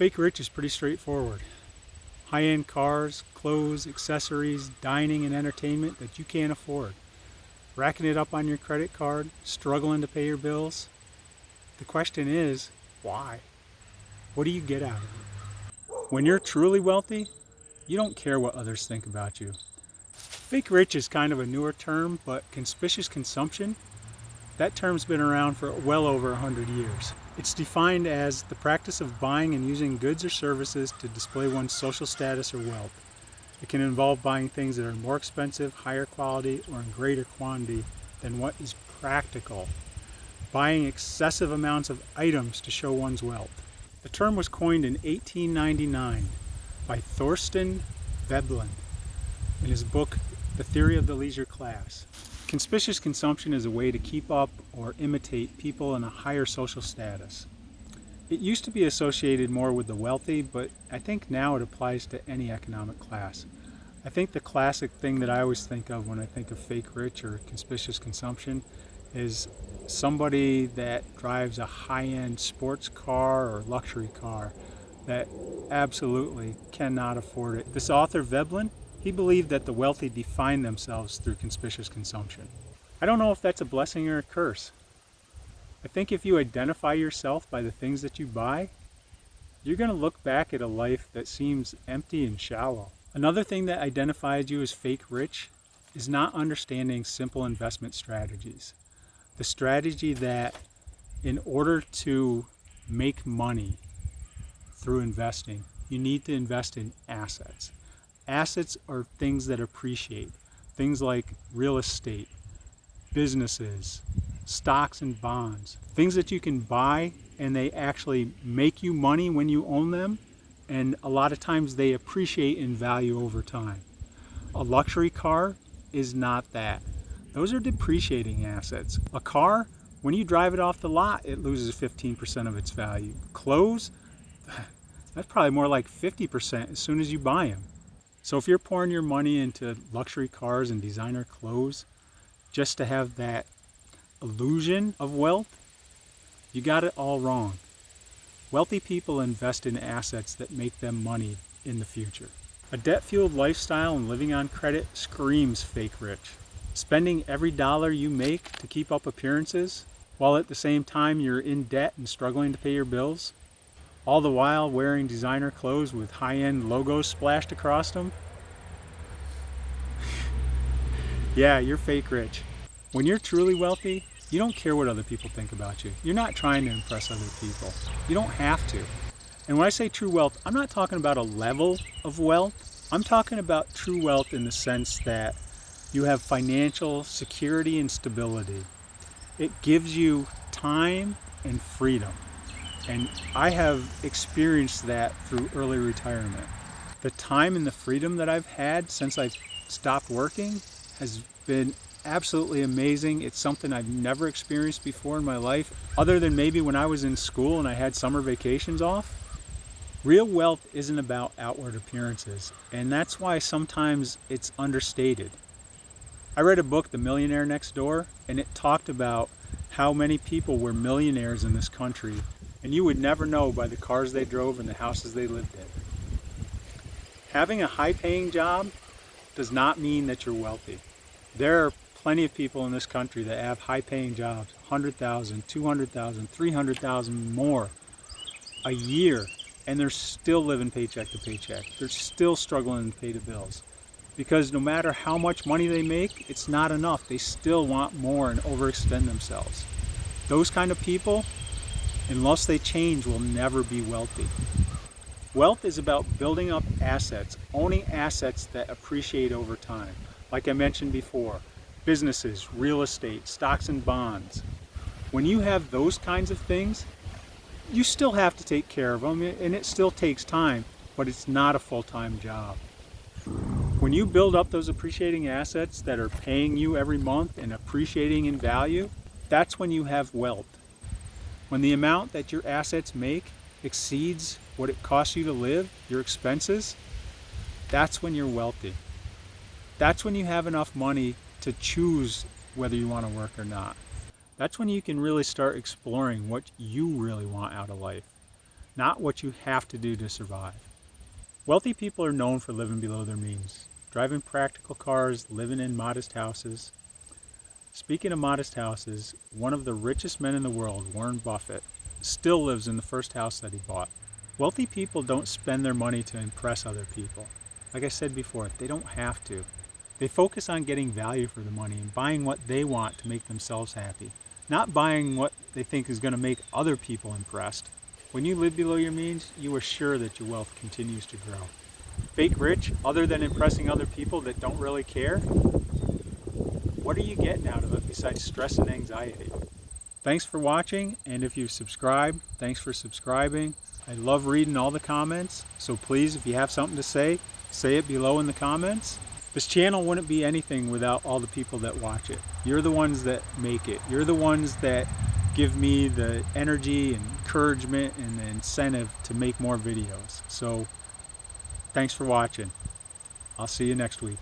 Fake rich is pretty straightforward. High-end cars, clothes, accessories, dining and entertainment that you can't afford. Racking it up on your credit card, struggling to pay your bills. The question is, why? What do you get out of it? When you're truly wealthy, you don't care what others think about you. Fake rich is kind of a newer term, but conspicious consumption, that term's been around for well over 100 years. It's defined as the practice of buying and using goods or services to display one's social status or wealth. It can involve buying things that are more expensive, higher quality, or in greater quantity than what is practical. Buying excessive amounts of items to show one's wealth. The term was coined in 1899 by Thorsten Veblen in his book, The Theory of the Leisure Class. Conspicious consumption is a way to keep up or imitate people in a higher social status. It used to be associated more with the wealthy, but I think now it applies to any economic class. I think the classic thing that I always think of when I think of fake rich or conspicious consumption is somebody that drives a high-end sports car or luxury car that absolutely cannot afford it. This author, Veblen, he believed that the wealthy define themselves through conspicious consumption. I don't know if that's a blessing or a curse. I think if you identify yourself by the things that you buy, you're going to look back at a life that seems empty and shallow. Another thing that identifies you as fake rich is not understanding simple investment strategies. The strategy that in order to make money through investing, you need to invest in assets. Assets are things that appreciate, things like real estate, businesses, stocks and bonds, things that you can buy and they actually make you money when you own them, and a lot of times they appreciate in value over time. A luxury car is not that. Those are depreciating assets. A car, when you drive it off the lot, it loses 15% of its value. Clothes, that's probably more like 50% as soon as you buy them. So if you're pouring your money into luxury cars and designer clothes just to have that illusion of wealth, you got it all wrong. Wealthy people invest in assets that make them money in the future. A debt-fueled lifestyle and living on credit screams fake rich. Spending every dollar you make to keep up appearances, while at the same time you're in debt and struggling to pay your bills, all the while wearing designer clothes with high-end logos splashed across them. Yeah, you're fake rich. When you're truly wealthy, you don't care what other people think about you. You're not trying to impress other people. You don't have to. And when I say true wealth, I'm not talking about a level of wealth. I'm talking about true wealth in the sense that you have financial security and stability. It gives you time and freedom. And I have experienced that through early retirement. The time and the freedom that I've had since I've stopped working has been absolutely amazing. It's something I've never experienced before in my life, other than maybe when I was in school and I had summer vacations off. Real wealth isn't about outward appearances, and that's why sometimes it's understated. I read a book, The Millionaire Next Door, and it talked about how many people were millionaires in this country, and you would never know by the cars they drove and the houses they lived in. Having a high-paying job does not mean that you're wealthy. There are plenty of people in this country that have high-paying jobs, $100,000, $200,000, $300,000 more a year, and they're still living paycheck to paycheck. They're still struggling to pay the bills. Because no matter how much money they make, it's not enough. They still want more and overextend themselves. Those kind of people, unless they change, will never be wealthy. Wealth is about building up assets, owning assets that appreciate over time. Like I mentioned before, businesses, real estate, stocks and bonds. When you have those kinds of things, you still have to take care of them, and it still takes time, but it's not a full-time job. When you build up those appreciating assets that are paying you every month and appreciating in value, that's when you have wealth. When the amount that your assets make exceeds what it costs you to live, your expenses, that's when you're wealthy. That's when you have enough money to choose whether you want to work or not. That's when you can really start exploring what you really want out of life. not what you have to do to survive. Wealthy people are known for living below their means, driving practical cars, living in modest houses. Speaking of modest houses, one of the richest men in the world, Warren Buffett, still lives in the first house that he bought. Wealthy people don't spend their money to impress other people. Like I said before, they don't have to. They focus on getting value for the money and buying what they want to make themselves happy, not buying what they think is going to make other people impressed. When you live below your means, you are sure that your wealth continues to grow. Fake rich, other than impressing other people that don't really care, what are you getting out of it besides stress and anxiety? Thanks for watching, and if you've subscribed, thanks for subscribing. I love reading all the comments, so please, if you have something to say it below in the comments. This channel wouldn't be anything without all the people that watch it. You're the ones that make it. You're the ones that give me the energy and encouragement and the incentive to make more videos. So thanks for watching. I'll see you next week.